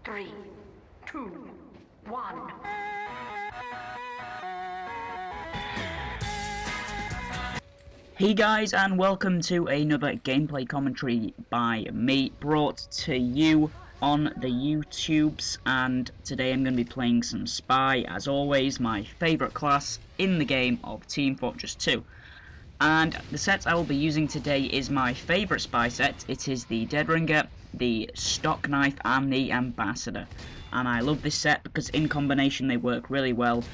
3, 2, 1. Hey guys, and welcome to another gameplay commentary by me, brought to you on the YouTubes. And today I'm going to be playing some Spy, as always, my favourite class in the game of Team Fortress 2. And the set I will be using today is my favourite Spy set. It is the Dead Ringer, the Stock Knife, and the Ambassador. And I love this set because in combination they work really well.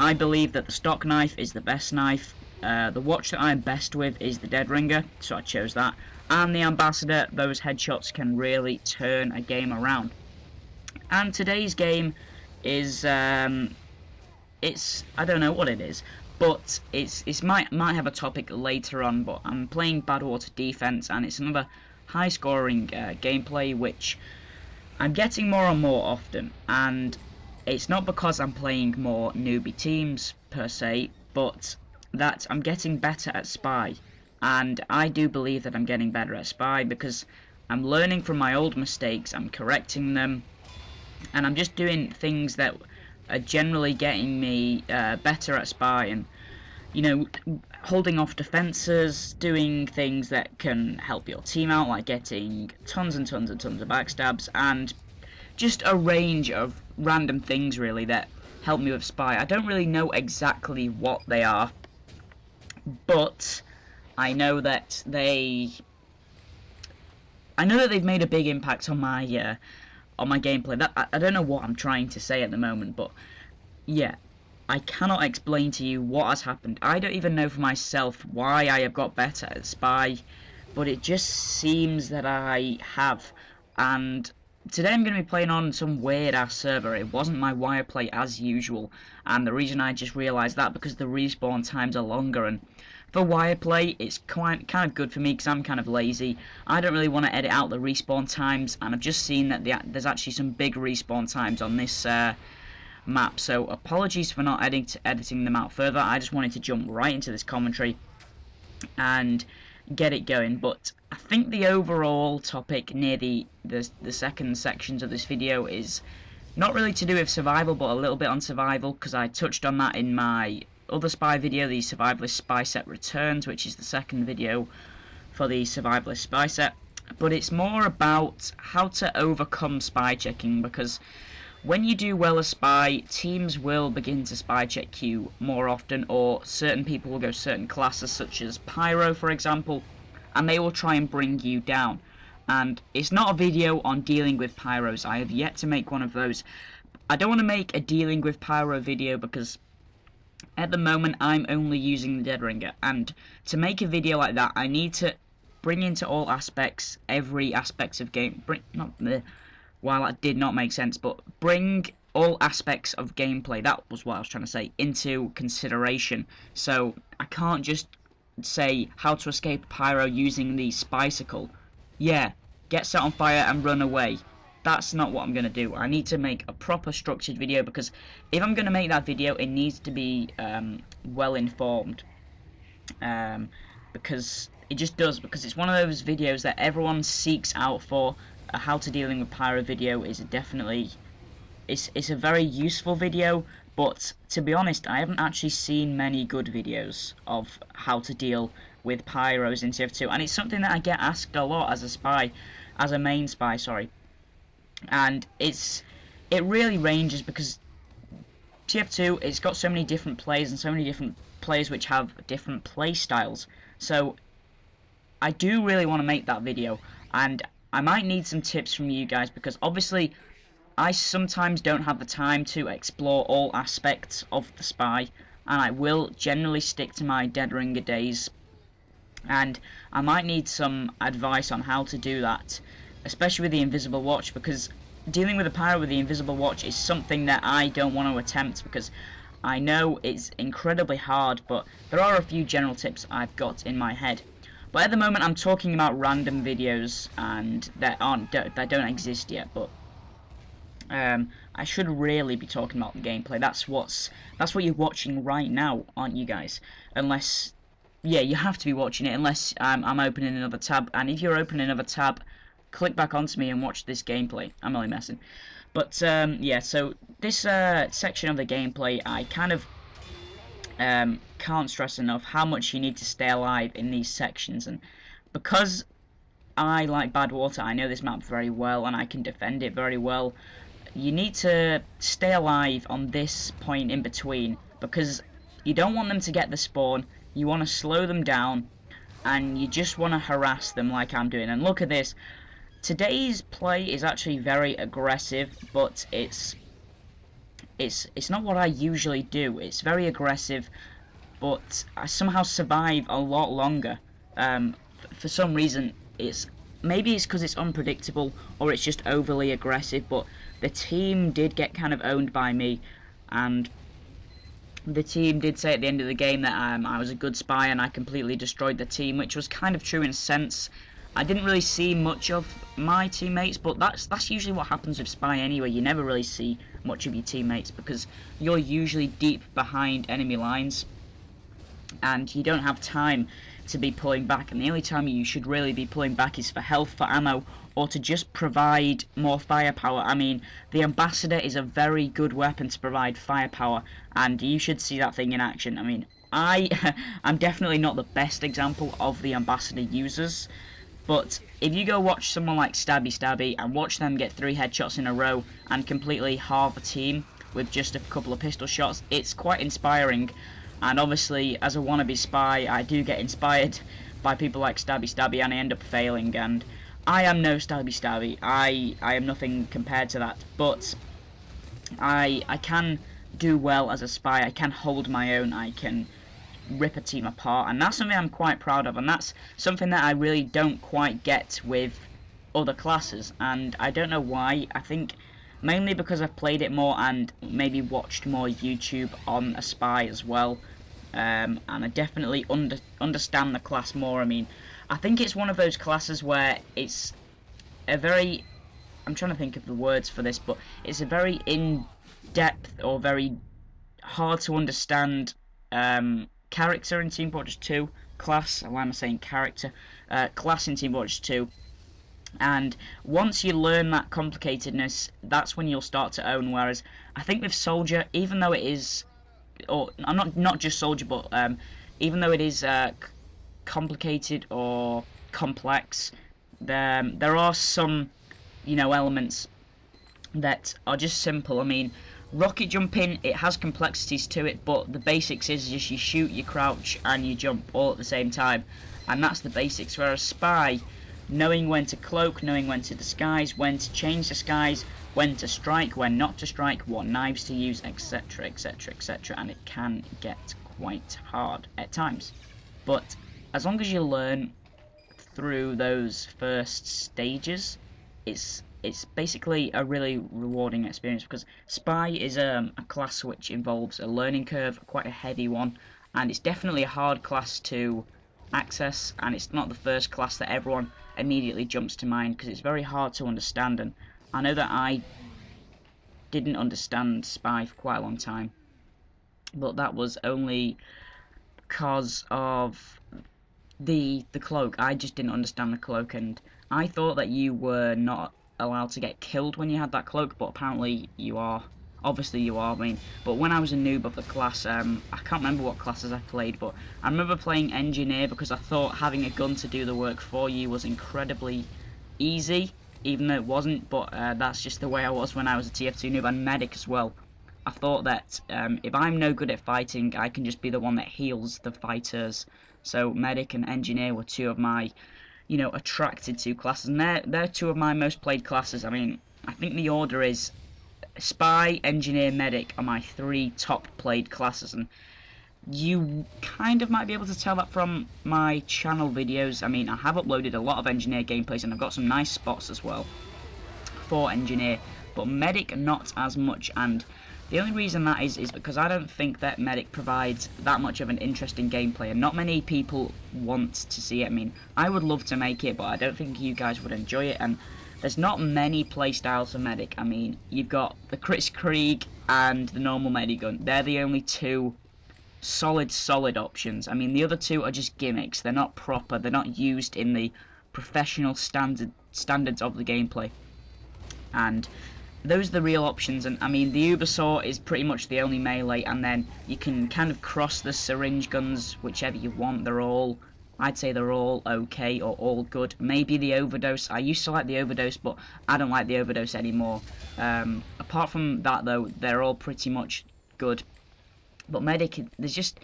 I believe that the Stock Knife is the best knife. The watch that I'm best with is the Dead Ringer, so I chose that. And the Ambassador, those headshots can really turn a game around. And today's game is, it's, I don't know what it is, but it might have a topic later on, but I'm playing Badwater defense, and it's another high scoring gameplay, which I'm getting more and more often. And it's not because I'm playing more newbie teams, per se, but that I'm getting better at Spy. And I do believe that I'm getting better at Spy because I'm learning from my old mistakes, I'm correcting them, and I'm just doing things that are generally getting me better at Spy, and you know, holding off defences, doing things that can help your team out, like getting tons and tons and tons of backstabs, and just a range of random things really that help me with Spy. I don't really know exactly what they are, but I know that they've made a big impact on my gameplay. That I don't know what I'm trying to say at the moment, but yeah, I cannot explain to you what has happened. I don't even know for myself why I have got better at Spy, but it just seems that I have. And today I'm going to be playing on some weird ass server. It wasn't my wire play as usual, and the reason I just realised that because the respawn times are longer, and for wire play it's kind of good for me because I'm kind of lazy. I don't really want to edit out the respawn times, and I've just seen that there's actually some big respawn times on this map, so apologies for not editing them out further. I just wanted to jump right into this commentary and get it going. But I think the overall topic near the second sections of this video is not really to do with survival, but a little bit on survival, because I touched on that in my other Spy video, the Survivalist Spy Set Returns, which is the second video for the Survivalist Spy Set. But it's more about how to overcome spy checking, because when you do well as Spy, teams will begin to spy check you more often, or certain people will go certain classes such as Pyro, for example, and they will try and bring you down. And it's not a video on dealing with Pyros. I have yet to make one of those. I don't want to make a dealing with Pyro video because at the moment I'm only using the Dead Ringer, and to make a video like that I need to bring into all aspects, every aspect of game, while that did not make sense, but bring all aspects of gameplay, that was what I was trying to say, into consideration. So I can't just say how to escape Pyro using the Spicicle. Yeah, get set on fire and run away. That's not what I'm going to do. I need to make a proper structured video, because if I'm going to make that video it needs to be well informed, because it just does, because it's one of those videos that everyone seeks out for. A how to dealing with Pyro video is definitely, it's a very useful video, but to be honest I haven't actually seen many good videos of how to deal with Pyros in TF2, and it's something that I get asked a lot as a spy, as a main spy, sorry. And it really ranges, because TF2, it's got so many different players and so many different players which have different play styles. So I do really want to make that video, and I might need some tips from you guys, because obviously I sometimes don't have the time to explore all aspects of the Spy, and I will generally stick to my Dead Ringer days, and I might need some advice on how to do that, especially with the Invisible Watch, because dealing with a Pyro with the Invisible Watch is something that I don't want to attempt, because I know it's incredibly hard, but there are a few general tips I've got in my head. But at the moment I'm talking about random videos and that don't exist yet, but I should really be talking about the gameplay. That's what you're watching right now, aren't you guys? Unless, yeah, you have to be watching it unless I'm opening another tab, and if you're opening another tab click back onto me and watch this gameplay. I'm only messing. But yeah, so this section of the gameplay, I kind of can't stress enough how much you need to stay alive in these sections. And because I like Badwater, I know this map very well and I can defend it very well. You need to stay alive on this point in between, because you don't want them to get the spawn. You want to slow them down, and you just want to harass them like I'm doing. And look at this. Today's play is actually very aggressive, but it's not what I usually do. It's very aggressive, but I somehow survive a lot longer. For some reason, maybe it's because it's unpredictable, or it's just overly aggressive, but the team did get kind of owned by me, and the team did say at the end of the game that I was a good spy and I completely destroyed the team, which was kind of true in a sense. I didn't really see much of my teammates, but that's usually what happens with spy anyway. You never really see much of your teammates because you're usually deep behind enemy lines and you don't have time to be pulling back, and the only time you should really be pulling back is for health, for ammo, or to just provide more firepower. I mean, the Ambassador is a very good weapon to provide firepower, and you should see that thing in action. I mean, I'm definitely not the best example of the Ambassador users, but if you go watch someone like Stabby and watch them get 3 headshots in a row and completely halve a team with just a couple of pistol shots, it's quite inspiring. And obviously, as a wannabe spy, I do get inspired by people like Stabby and I end up failing, and I am no Stabby. I am nothing compared to that, but I can do well as a spy. I can hold my own, I can rip a team apart, and that's something I'm quite proud of, and that's something that I really don't quite get with other classes, and I don't know why. I think mainly because I've played it more and maybe watched more YouTube on a spy as well, and I definitely understand the class more. I mean, I think it's one of those classes where it's a very, I'm trying to think of the words for this, but it's a very in-depth or very hard to understand character in Team Fortress 2, class, why am I saying character, class in Team Fortress 2. And once you learn that complicatedness, that's when you'll start to own. Whereas I think with Soldier, even though it is, or I'm not just Soldier, but even though it is complicated or complex, there are some, elements that are just simple. I mean, rocket jumping, it has complexities to it, but the basics is just you shoot, you crouch, and you jump all at the same time, and that's the basics. Whereas Spy, knowing when to cloak, knowing when to disguise, when to change disguise, when to strike, when not to strike, what knives to use, etc, etc, etc, and it can get quite hard at times. But as long as you learn through those first stages, it's basically a really rewarding experience, because Spy is a class which involves a learning curve, quite a heavy one, and it's definitely a hard class to access, and it's not the first class that everyone immediately jumps to mind, because it's very hard to understand. And I know that I didn't understand Spy for quite a long time, but that was only because of the cloak. I just didn't understand the cloak, and I thought that you were not allowed to get killed when you had that cloak, but apparently you are. Obviously you are, I mean, but when I was a noob of the class, I can't remember what classes I played, but I remember playing Engineer because I thought having a gun to do the work for you was incredibly easy, even though it wasn't, but that's just the way I was when I was a TF2 noob, and Medic as well. I thought that if I'm no good at fighting, I can just be the one that heals the fighters. So Medic and Engineer were two of my, attracted to classes, and they're two of my most played classes. I mean, I think the order is Spy, Engineer, Medic are my 3 top played classes, and you kind of might be able to tell that from my channel videos. I mean, I have uploaded a lot of Engineer gameplays, and I've got some nice spots as well for Engineer, but Medic not as much, and the only reason that is because I don't think that Medic provides that much of an interesting gameplay, and not many people want to see it. I mean, I would love to make it, but I don't think you guys would enjoy it, and there's not many playstyles for Medic. I mean, you've got the Kritzkrieg and the normal Medigun. They're the only 2 solid options. I mean, the other 2 are just gimmicks. They're not proper. They're not used in the professional standard standards of the gameplay. And those are the real options. And I mean, the Uber Saw is pretty much the only melee, and then you can kind of cross the syringe guns, whichever you want. I'd say they're all okay or all good. Maybe the Overdose. I used to like the Overdose, but I don't like the Overdose anymore. Apart from that, though, they're all pretty much good. But Medic, there's just,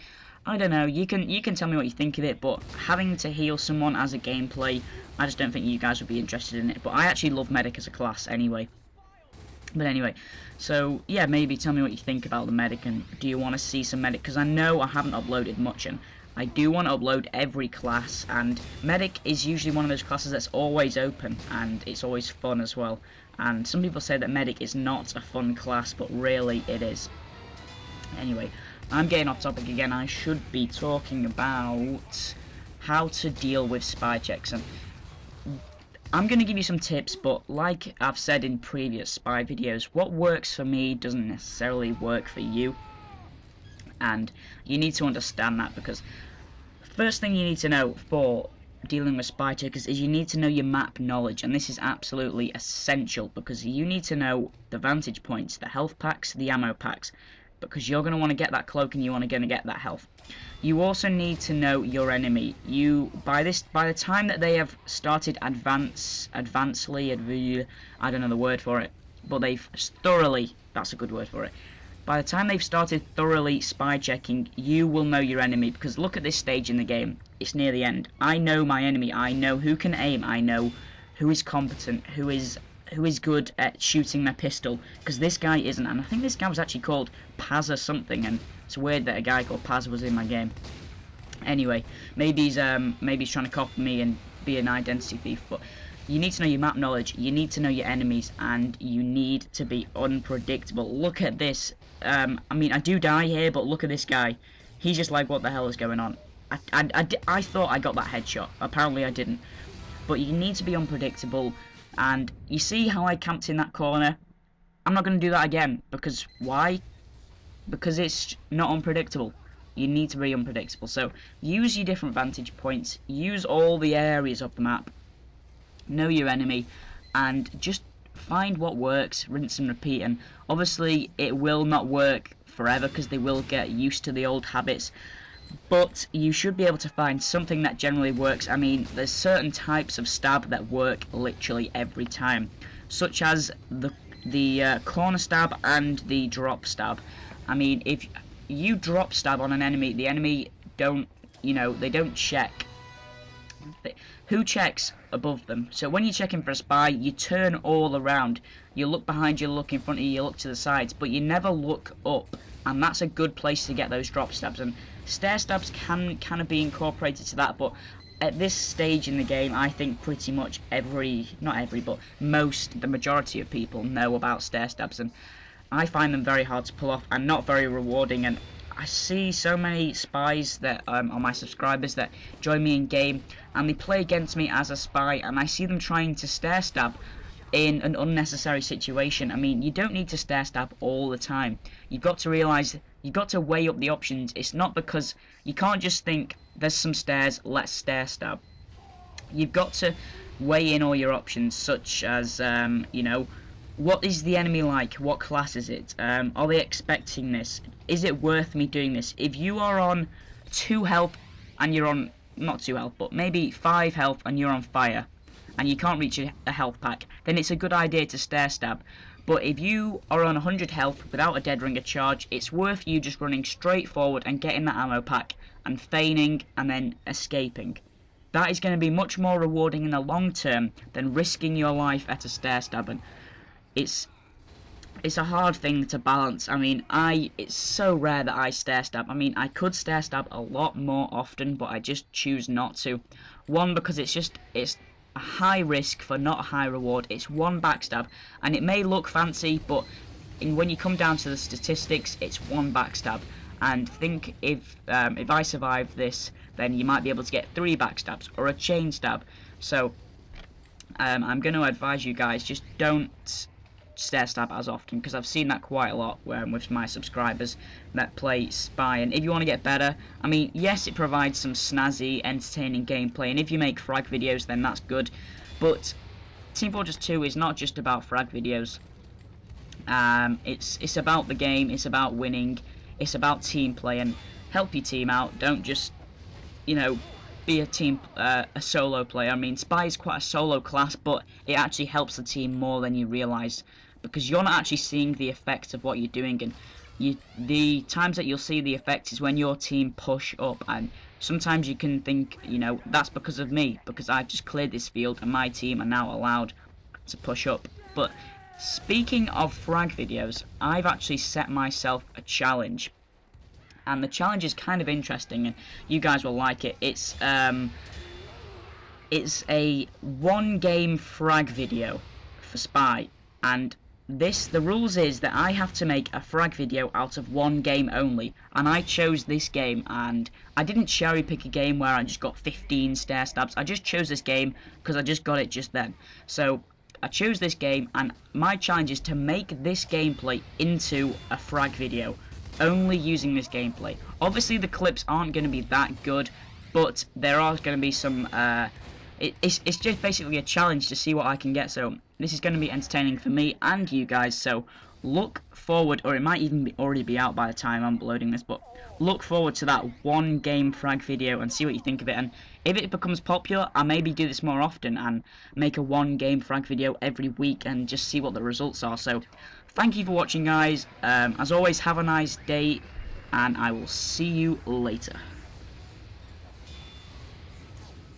I don't know. You can tell me what you think of it, but having to heal someone as a gameplay, I just don't think you guys would be interested in it. But I actually love Medic as a class anyway. But anyway, so yeah, maybe tell me what you think about the Medic, and do you want to see some Medic? Because I know I haven't uploaded much, and I do want to upload every class, and Medic is usually one of those classes that's always open, and it's always fun as well. And some people say that Medic is not a fun class, but really it is. Anyway, I'm getting off topic again. I should be talking about how to deal with spy checks, and I'm going to give you some tips, but like I've said in previous spy videos, what works for me doesn't necessarily work for you. And you need to understand that, because first thing you need to know for dealing with spy checkers is you need to know your map knowledge, and this is absolutely essential, because you need to know the vantage points, the health packs, the ammo packs, because you're going to want to get that cloak and you want to get that health. You also need to know your enemy. By the time that they have started I don't know the word for it, but they've thoroughly, that's a good word for it. By the time they've started thoroughly spy checking, you will know your enemy, because look at this stage in the game. It's near the end. I know my enemy. I know who can aim. I know who is competent, who is good at shooting their pistol, because this guy isn't. And I think this guy was actually called Pazza something, and it's weird that a guy called Pazza was in my game. Anyway, maybe he's trying to copy me and be an identity thief, but you need to know your map knowledge, you need to know your enemies, and you need to be unpredictable. Look at this. I mean, I do die here, but look at this guy. He's just like, what the hell is going on? I thought I got that headshot. Apparently I didn't. But you need to be unpredictable, and you see how I camped in that corner? I'm not going to do that again, because why? Because it's not unpredictable. You need to be unpredictable. So use your different vantage points, use all the areas of the map, know your enemy, and just find what works, rinse and repeat. And obviously it will not work forever, because they will get used to the old habits, but you should be able to find something that generally works. I mean, there's certain types of stab that work literally every time, such as the corner stab and the drop stab. I mean, if you drop stab on an enemy, the enemy don't, they don't check. Who checks above them? So when you're checking for a spy, you turn all around. You look behind you, look in front of you, you look to the sides, but you never look up. And that's a good place to get those drop stabs. And stair stabs can kind of be incorporated to that, but at this stage in the game, I think pretty much the majority of people know about stair stabs, and I find them very hard to pull off and not very rewarding. And I see so many spies that are my subscribers that join me in game, and they play against me as a spy, and I see them trying to stair stab in an unnecessary situation. I mean, you don't need to stair stab all the time. You've got to realise, you've got to weigh up the options. It's not because you can't just think there's some stairs, let's stair stab. You've got to weigh in all your options, such as what is the enemy like? What class is it? Are they expecting this? Is it worth me doing this? If you are on 2 health and you're on, not 2 health, but maybe 5 health and you're on fire, and you can't reach a health pack, then it's a good idea to stair stab. But if you are on 100 health without a dead ringer charge, it's worth you just running straight forward and getting that ammo pack and feigning and then escaping. That is going to be much more rewarding in the long term than risking your life at a stair stab. And it's a hard thing to balance. I mean, it's so rare that I stair stab. I mean, I could stair stab a lot more often, but I just choose not to. One, because it's a high risk for not a high reward. It's 1 backstab, and it may look fancy, but when you come down to the statistics, it's 1 backstab. And think if I survive this, then you might be able to get 3 backstabs or a chain stab. So I'm going to advise you guys, just don't stair stab as often, because I've seen that quite a lot with my subscribers that play spy. And if you want to get better, I mean, yes, it provides some snazzy, entertaining gameplay, and if you make frag videos, then that's good, but Team Fortress 2 is not just about frag videos. It's about the game, it's about winning, it's about team play, and help your team out. Don't just, you know, be a solo player. I mean, Spy is quite a solo class, but it actually helps the team more than you realise, because you're not actually seeing the effects of what you're doing, and the times that you'll see the effects is when your team push up, and sometimes you can think, you know, that's because of me, because I've just cleared this field and my team are now allowed to push up. But speaking of frag videos, I've actually set myself a challenge, and the challenge is kind of interesting, and you guys will like it. It's a 1-game frag video for Spy, and the rules is that I have to make a frag video out of 1 game only, and I chose this game, and I didn't cherry pick a game where I just got 15 stair stabs. I just chose this game because I just got it just then. So I chose this game, and my challenge is to make this gameplay into a frag video, only using this gameplay. Obviously the clips aren't going to be that good, but there are going to be some it's just basically a challenge to see what I can get, so this is going to be entertaining for me and you guys, so look forward, or it might even already be out by the time I'm uploading this, but look forward to that 1-game frag video and see what you think of it. And if it becomes popular, I'll maybe do this more often and make a 1-game frag video every week and just see what the results are. So thank you for watching, guys. As always, have a nice day, and I will see you later.